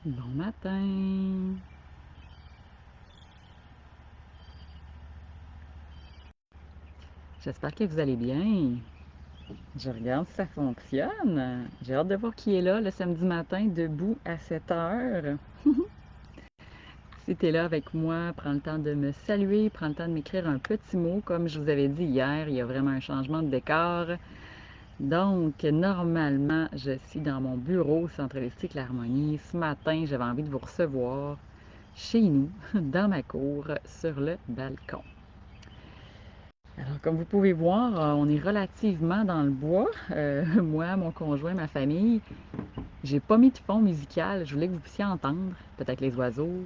Bon matin. J'espère que vous allez bien. Je regarde si ça fonctionne. J'ai hâte de voir qui est là le samedi matin, debout à 7 heures. Si tu es là avec moi, prends le temps de me saluer, prends le temps de m'écrire un petit mot. Comme je vous avais dit hier, il y a vraiment un changement de décor. Donc, normalement, je suis dans mon bureau Centre holistique L'Harmonie. Ce matin, j'avais envie de vous recevoir chez nous, dans ma cour, sur le balcon. Alors, comme vous pouvez voir, on est relativement dans le bois. Moi, mon conjoint, ma famille. J'ai pas mis de fond musical. Je voulais que vous puissiez entendre peut-être les oiseaux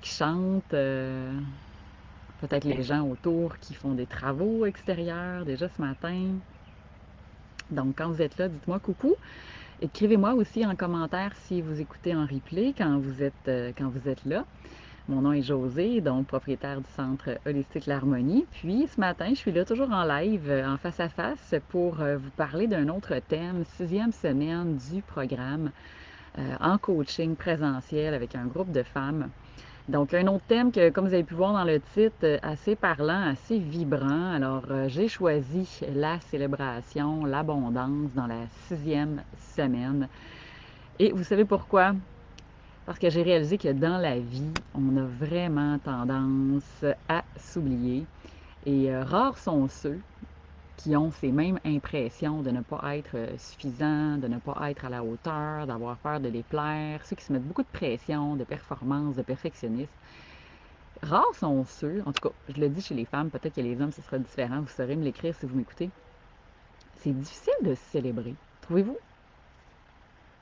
qui chantent, peut-être les gens autour qui font des travaux extérieurs déjà ce matin. Donc, quand vous êtes là, dites-moi coucou. Écrivez-moi aussi en commentaire si vous écoutez en replay quand vous êtes là. Mon nom est Josée, donc propriétaire du Centre holistique L'Harmonie. Puis ce matin, je suis là toujours en live, en face à face, pour vous parler d'un autre thème, sixième semaine du programme en coaching présentiel avec un groupe de femmes. Donc un autre thème que, comme vous avez pu voir dans le titre, assez parlant, assez vibrant. Alors j'ai choisi la célébration, l'abondance dans la sixième semaine. Et vous savez pourquoi? Parce que j'ai réalisé que dans la vie, on a vraiment tendance à s'oublier. Et rares sont ceux qui ont ces mêmes impressions de ne pas être suffisants, de ne pas être à la hauteur, d'avoir peur de les plaire, ceux qui se mettent beaucoup de pression, de performance, de perfectionnisme. Rares sont ceux, en tout cas, je le dis chez les femmes, peut-être que les hommes, ce sera différent, vous saurez me l'écrire si vous m'écoutez. C'est difficile de se célébrer, trouvez-vous?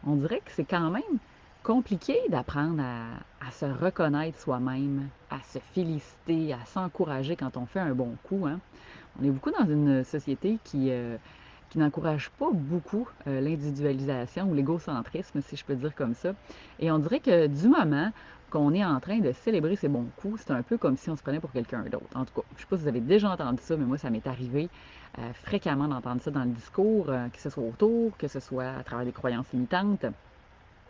On dirait que c'est quand même compliqué d'apprendre à se reconnaître soi-même, à se féliciter, à s'encourager quand on fait un bon coup, hein. On est beaucoup dans une société qui n'encourage pas beaucoup l'individualisation ou l'égocentrisme, si je peux dire comme ça. Et on dirait que du moment qu'on est en train de célébrer ses bons coups, c'est un peu comme si on se prenait pour quelqu'un d'autre. En tout cas, je ne sais pas si vous avez déjà entendu ça, mais moi, ça m'est arrivé fréquemment d'entendre ça dans le discours, que ce soit autour, que ce soit à travers des croyances limitantes.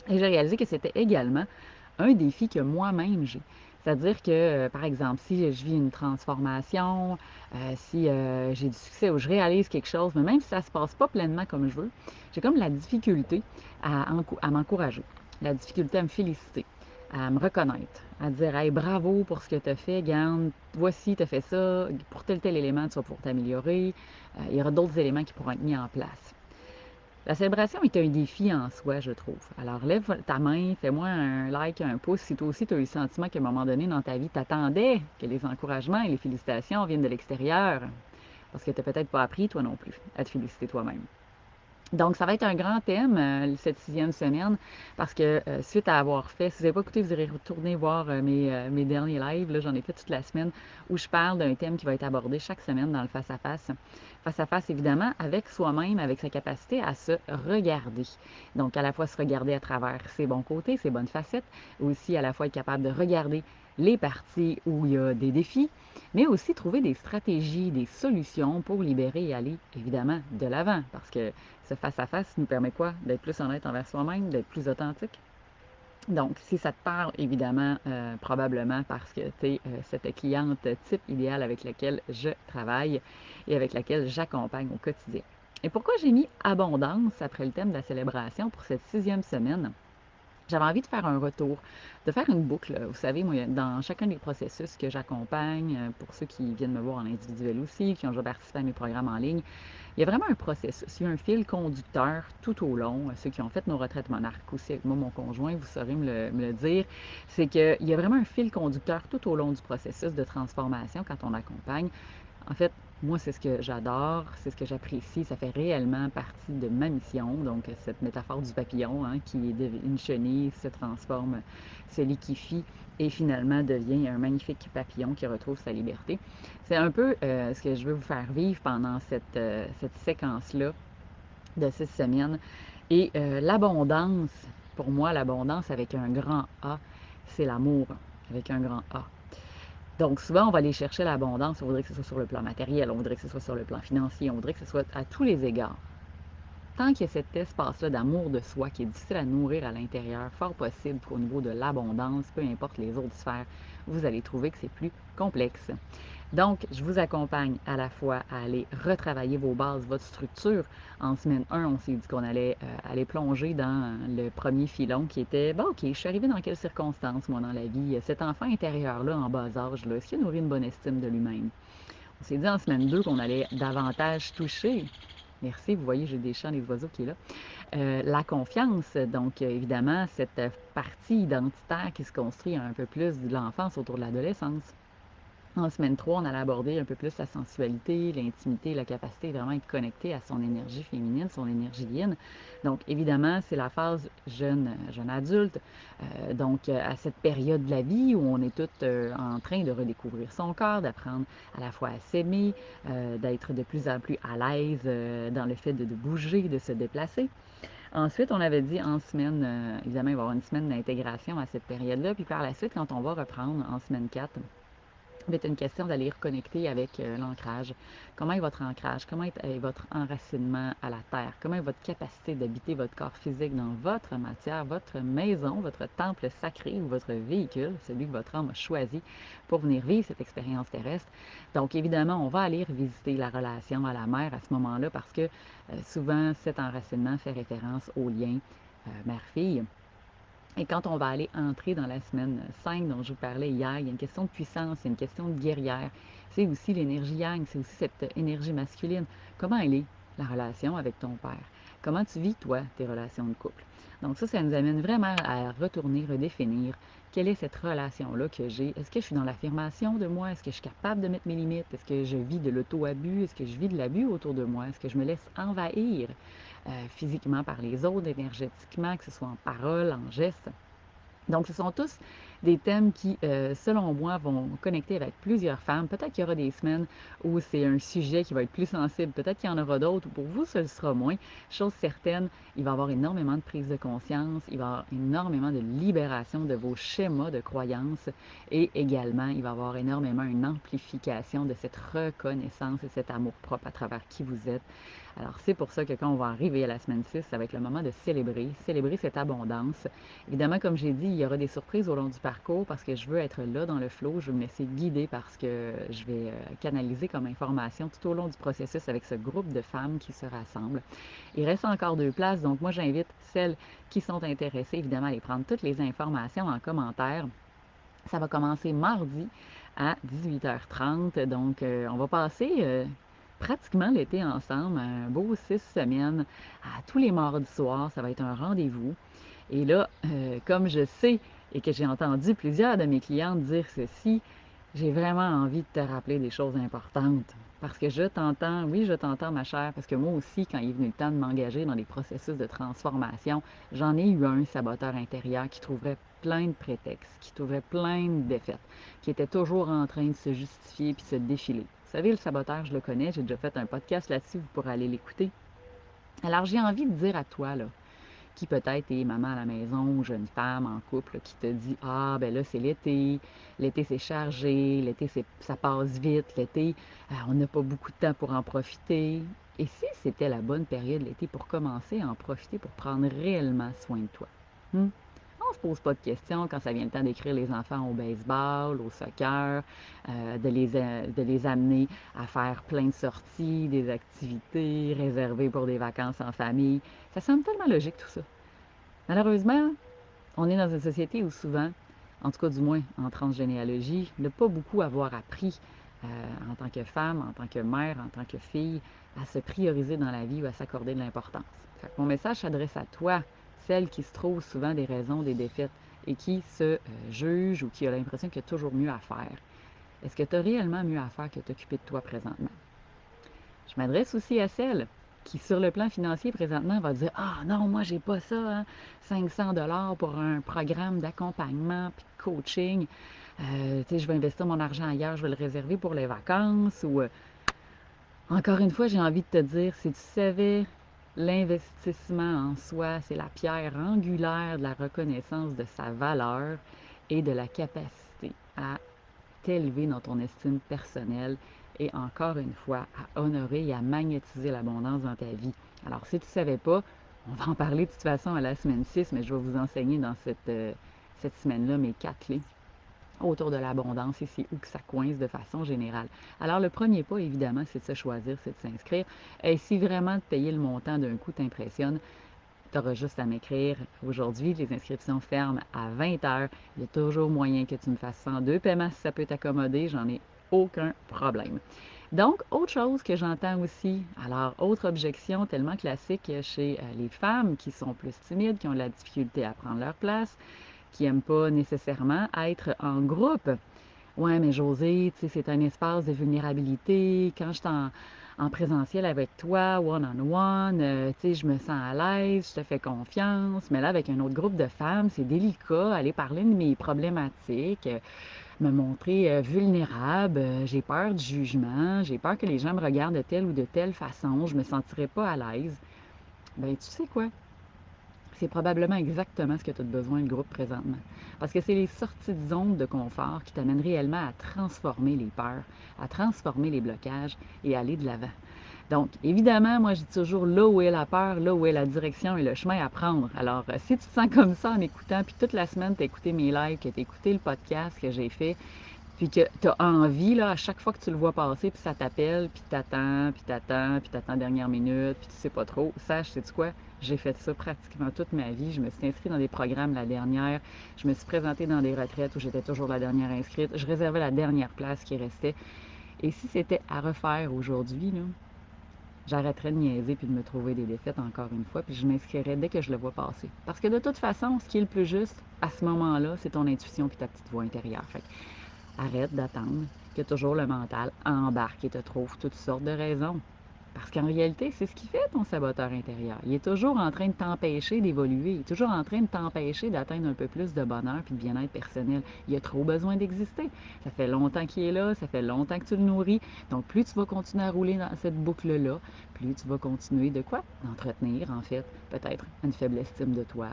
Et j'ai réalisé que c'était également un défi que moi-même j'ai. C'est-à-dire que, par exemple, si je vis une transformation, si j'ai du succès ou je réalise quelque chose, mais même si ça ne se passe pas pleinement comme je veux, j'ai comme la difficulté à m'encourager, la difficulté à me féliciter, à me reconnaître, à dire hey, bravo pour ce que tu as fait, Gann, voici, tu as fait ça, pour tel élément, tu vas pouvoir t'améliorer, il y aura d'autres éléments qui pourront être mis en place. La célébration est un défi en soi, je trouve. Alors, lève ta main, fais-moi un like, un pouce si toi aussi tu as eu le sentiment qu'à un moment donné dans ta vie, tu attendais que les encouragements et les félicitations viennent de l'extérieur. Parce que tu n'as peut-être pas appris, toi non plus, à te féliciter toi-même. Donc, ça va être un grand thème, cette sixième semaine, parce que suite à avoir fait, si vous n'avez pas écouté, vous irez retourner voir mes derniers lives, là, j'en ai fait toute la semaine, où je parle d'un thème qui va être abordé chaque semaine dans le face-à-face. Face-à-face, évidemment, avec soi-même, avec sa capacité à se regarder. Donc, à la fois se regarder à travers ses bons côtés, ses bonnes facettes, aussi à la fois être capable de regarder les parties où il y a des défis, mais aussi trouver des stratégies, des solutions pour libérer et aller, évidemment, de l'avant, parce que ce face-à-face nous permet quoi? D'être plus honnête envers soi-même, d'être plus authentique. Donc, si ça te parle, évidemment, probablement parce que tu es cette cliente type idéale avec laquelle je travaille et avec laquelle j'accompagne au quotidien. Et pourquoi j'ai mis abondance après le thème de la célébration pour cette sixième semaine? J'avais envie de faire un retour, de faire une boucle. Vous savez, moi, dans chacun des processus que j'accompagne, pour ceux qui viennent me voir en individuel aussi, qui ont déjà participé à mes programmes en ligne, il y a vraiment un processus, il y a un fil conducteur tout au long. Ceux qui ont fait nos retraites monarques aussi avec moi, mon conjoint, vous saurez me le dire, c'est qu'il y a vraiment un fil conducteur tout au long du processus de transformation quand on accompagne. En fait, moi, c'est ce que j'adore, c'est ce que j'apprécie. Ça fait réellement partie de ma mission. Donc, cette métaphore du papillon, hein, qui est une chenille, se transforme, se liquéfie et finalement devient un magnifique papillon qui retrouve sa liberté. C'est un peu ce que je veux vous faire vivre pendant cette séquence-là de 6 semaines. Et l'abondance, pour moi, l'abondance avec un grand A, c'est l'amour avec un grand A. Donc, souvent, on va aller chercher l'abondance. On voudrait que ce soit sur le plan matériel, on voudrait que ce soit sur le plan financier, on voudrait que ce soit à tous les égards. tant qu'il y a cet espace-là d'amour de soi qui est difficile à nourrir à l'intérieur, fort possible qu'au niveau de l'abondance, peu importe les autres sphères, vous allez trouver que c'est plus complexe. Donc, je vous accompagne à la fois à aller retravailler vos bases, votre structure. En semaine 1, on s'est dit qu'on allait aller plonger dans le premier filon qui était, bon, OK, je suis arrivée dans quelles circonstances, moi, dans la vie? Cet enfant intérieur-là, en bas âge, là, est-ce qu'il nourrit une bonne estime de lui-même? On s'est dit en semaine 2 qu'on allait davantage toucher. Merci, vous voyez, j'ai des chants, des oiseaux qui est là. La confiance, donc évidemment, cette partie identitaire qui se construit un peu plus de l'enfance autour de l'adolescence. En semaine 3, on allait aborder un peu plus la sensualité, l'intimité, la capacité de vraiment être connecté à son énergie féminine, son énergie yin. Donc, évidemment, c'est la phase jeune adulte. À cette période de la vie où on est toutes en train de redécouvrir son corps, d'apprendre à la fois à s'aimer, d'être de plus en plus à l'aise dans le fait de bouger, de se déplacer. Ensuite, on avait dit en semaine, évidemment, il va y avoir une semaine d'intégration à cette période-là. Puis par la suite, quand on va reprendre en semaine 4, va être une question d'aller reconnecter avec l'ancrage. Comment est votre ancrage? Comment est votre enracinement à la terre? Comment est votre capacité d'habiter votre corps physique dans votre matière, votre maison, votre temple sacré ou votre véhicule, celui que votre âme a choisi pour venir vivre cette expérience terrestre? Donc, évidemment, on va aller revisiter la relation à la mère à ce moment-là parce que souvent, cet enracinement fait référence au lien mère-fille. Et quand on va aller entrer dans la semaine 5 dont je vous parlais hier, il y a une question de puissance, il y a une question de guerrière. C'est aussi l'énergie yang, c'est aussi cette énergie masculine. Comment elle est, la relation avec ton père? Comment tu vis, toi, tes relations de couple? Donc ça nous amène vraiment à retourner, redéfinir quelle est cette relation-là que j'ai. Est-ce que je suis dans l'affirmation de moi? Est-ce que je suis capable de mettre mes limites? Est-ce que je vis de l'auto-abus? Est-ce que je vis de l'abus autour de moi? Est-ce que je me laisse envahir physiquement par les autres, énergétiquement, que ce soit en parole, en geste? Donc, ce sont tous des thèmes qui, selon moi, vont connecter avec plusieurs femmes. Peut-être qu'il y aura des semaines où c'est un sujet qui va être plus sensible. Peut-être qu'il y en aura d'autres où pour vous, ce sera moins. Chose certaine, il va y avoir énormément de prise de conscience. Il va y avoir énormément de libération de vos schémas de croyances. Et également, il va y avoir énormément une amplification de cette reconnaissance et cet amour propre à travers qui vous êtes. Alors, c'est pour ça que quand on va arriver à la semaine 6, ça va être le moment de célébrer cette abondance. Évidemment, comme j'ai dit, il y aura des surprises au long du parcours parce que je veux être là dans le flow, je veux me laisser guider parce que je vais canaliser comme information tout au long du processus avec ce groupe de femmes qui se rassemblent. Il reste encore 2 places, donc moi j'invite celles qui sont intéressées, évidemment, à aller prendre toutes les informations en commentaire. Ça va commencer mardi à 18h30. Donc, on va passer pratiquement l'été ensemble, un beau 6 semaines. À tous les mardis soirs, ça va être un rendez-vous. Et là, comme je sais et que j'ai entendu plusieurs de mes clientes dire ceci, j'ai vraiment envie de te rappeler des choses importantes. Parce que je t'entends, oui, je t'entends, ma chère, parce que moi aussi, quand il est venu le temps de m'engager dans des processus de transformation, j'en ai eu un saboteur intérieur qui trouverait plein de prétextes, qui trouverait plein de défaites, qui était toujours en train de se justifier puis se défiler. Vous savez, le saboteur, je le connais, j'ai déjà fait un podcast là-dessus, vous pourrez aller l'écouter. Alors, j'ai envie de dire à toi, là, qui peut-être est maman à la maison ou jeune femme en couple qui te dit ah ben là c'est l'été c'est chargé, l'été ça passe vite, l'été on n'a pas beaucoup de temps pour en profiter. Et si c'était la bonne période l'été pour commencer à en profiter pour prendre réellement soin de toi? Hmm? On se pose pas de questions quand ça vient le temps d'écrire les enfants au baseball, au soccer, de les amener à faire plein de sorties, des activités réservées pour des vacances en famille. Ça semble tellement logique tout ça. Malheureusement, on est dans une société où souvent, en tout cas du moins en transgénéalogie, ne pas beaucoup avoir appris en tant que femme, en tant que mère, en tant que fille, à se prioriser dans la vie ou à s'accorder de l'importance. Fait que mon message s'adresse à toi, celle qui se trouve souvent des raisons, des défaites et qui se juge ou qui a l'impression qu'il y a toujours mieux à faire. Est-ce que tu as réellement mieux à faire que t'occuper de toi présentement? Je m'adresse aussi à celle qui, sur le plan financier, présentement, va dire ah non, moi, j'ai pas ça, hein, 500 $ pour un programme d'accompagnement puis de coaching. Tu sais, je vais investir mon argent ailleurs, je vais le réserver pour les vacances. Ou encore une fois, j'ai envie de te dire si tu savais l'investissement en soi, c'est la pierre angulaire de la reconnaissance de sa valeur et de la capacité à t'élever dans ton estime personnelle, et encore une fois, à honorer et à magnétiser l'abondance dans ta vie. Alors, si tu ne savais pas, on va en parler de toute façon à la semaine 6, mais je vais vous enseigner dans cette semaine-là mes 4 clés autour de l'abondance et c'est où que ça coince de façon générale. Alors, le premier pas, évidemment, c'est de se choisir, c'est de s'inscrire. Et si vraiment de payer le montant d'un coup t'impressionne, tu auras juste à m'écrire. Aujourd'hui, les inscriptions ferment à 20 heures. Il y a toujours moyen que tu me fasses 102 paiements si ça peut t'accommoder. J'en ai aucun problème. Donc, autre chose que j'entends aussi, alors, autre objection tellement classique chez les femmes qui sont plus timides, qui ont de la difficulté à prendre leur place, qui n'aiment pas nécessairement être en groupe. Ouais, mais Josée, tu sais, c'est un espace de vulnérabilité. Quand je suis en présentiel avec toi, one-on-one, tu sais, je me sens à l'aise, je te fais confiance. Mais là, avec un autre groupe de femmes, c'est délicat. Aller parler de mes problématiques, me montrer vulnérable. J'ai peur du jugement. J'ai peur que les gens me regardent de telle ou de telle façon. Je me sentirais pas à l'aise. Ben, tu sais quoi? C'est probablement exactement ce que tu as besoin de groupe présentement. Parce que c'est les sorties de zone de confort qui t'amènent réellement à transformer les peurs, à transformer les blocages et à aller de l'avant. Donc, évidemment, moi, je dis toujours là où est la peur, là où est la direction et le chemin à prendre. Alors, si tu te sens comme ça en écoutant, puis toute la semaine, tu as écouté mes lives, que tu as écouté le podcast que j'ai fait, puis que tu as envie, là, à chaque fois que tu le vois passer, puis ça t'appelle, puis t'attends, puis t'attends, puis t'attends dernière minute, puis tu sais pas trop, sache, sais-tu quoi? J'ai fait ça pratiquement toute ma vie. Je me suis inscrite dans des programmes la dernière. Je me suis présentée dans des retraites où j'étais toujours la dernière inscrite. Je réservais la dernière place qui restait. Et si c'était à refaire aujourd'hui, là, j'arrêterais de niaiser puis de me trouver des défaites encore une fois, puis je m'inscrirais dès que je le vois passer. Parce que de toute façon, ce qui est le plus juste à ce moment-là, c'est ton intuition puis ta petite voix intérieure. Fait arrête d'attendre que toujours le mental embarque et te trouve toutes sortes de raisons. Parce qu'en réalité, c'est ce qui fait ton saboteur intérieur. Il est toujours en train de t'empêcher d'évoluer. Il est toujours en train de t'empêcher d'atteindre un peu plus de bonheur et de bien-être personnel. Il a trop besoin d'exister. Ça fait longtemps qu'il est là, ça fait longtemps que tu le nourris. Donc, plus tu vas continuer à rouler dans cette boucle-là, plus tu vas continuer de quoi? D'entretenir, en fait, peut-être une faible estime de toi,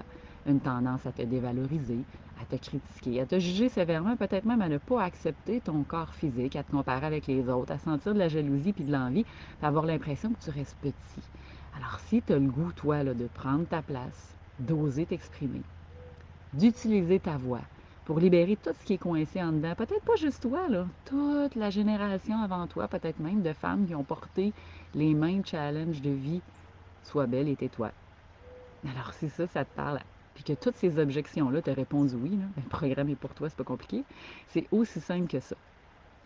une tendance à te dévaloriser, à te critiquer, à te juger sévèrement, peut-être même à ne pas accepter ton corps physique, à te comparer avec les autres, à sentir de la jalousie puis de l'envie, puis avoir l'impression que tu restes petit. Alors, si tu as le goût, toi, là, de prendre ta place, d'oser t'exprimer, d'utiliser ta voix pour libérer tout ce qui est coincé en dedans, peut-être pas juste toi, là, toute la génération avant toi, peut-être même de femmes qui ont porté les mêmes challenges de vie, sois belle et tais-toi. Alors, si ça te parle, puis que toutes ces objections-là te répondent oui, là, ben, le programme est pour toi, c'est pas compliqué. C'est aussi simple que ça.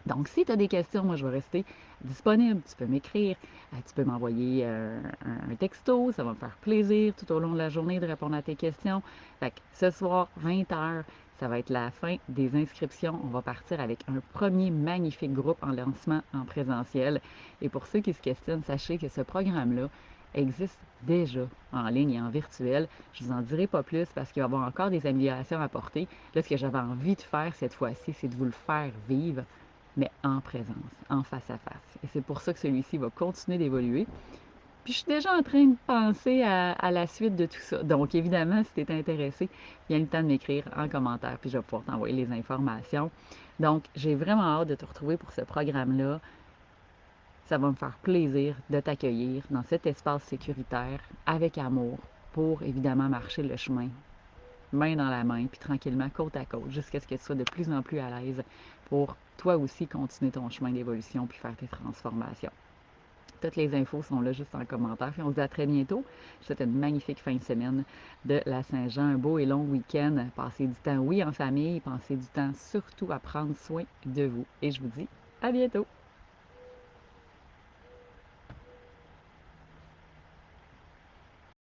Donc, si tu as des questions, moi, je vais rester disponible. Tu peux m'écrire, tu peux m'envoyer un texto. Ça va me faire plaisir tout au long de la journée de répondre à tes questions. Fait que ce soir, 20 heures, ça va être la fin des inscriptions. On va partir avec un premier magnifique groupe en lancement en présentiel. Et pour ceux qui se questionnent, sachez que ce programme-là existe déjà en ligne et en virtuel. Je vous en dirai pas plus parce qu'il va y avoir encore des améliorations à apporter. Là, ce que j'avais envie de faire cette fois-ci, c'est de vous le faire vivre mais en présence, en face à face. Et c'est pour ça que celui-ci va continuer d'évoluer. Puis je suis déjà en train de penser à la suite de tout ça. Donc évidemment, si tu es intéressé, il y a le temps de m'écrire en commentaire, puis je vais pouvoir t'envoyer les informations. Donc j'ai vraiment hâte de te retrouver pour ce programme-là. Ça va me faire plaisir de t'accueillir dans cet espace sécuritaire avec amour pour évidemment marcher le chemin main dans la main, puis tranquillement, côte à côte, jusqu'à ce que tu sois de plus en plus à l'aise pour toi aussi continuer ton chemin d'évolution puis faire tes transformations. Toutes les infos sont là juste en commentaire. Puis on se dit à très bientôt. Je vous souhaite une magnifique fin de semaine de la Saint-Jean, un beau et long week-end. Passez du temps, oui, en famille, passez du temps surtout à prendre soin de vous. Et je vous dis à bientôt.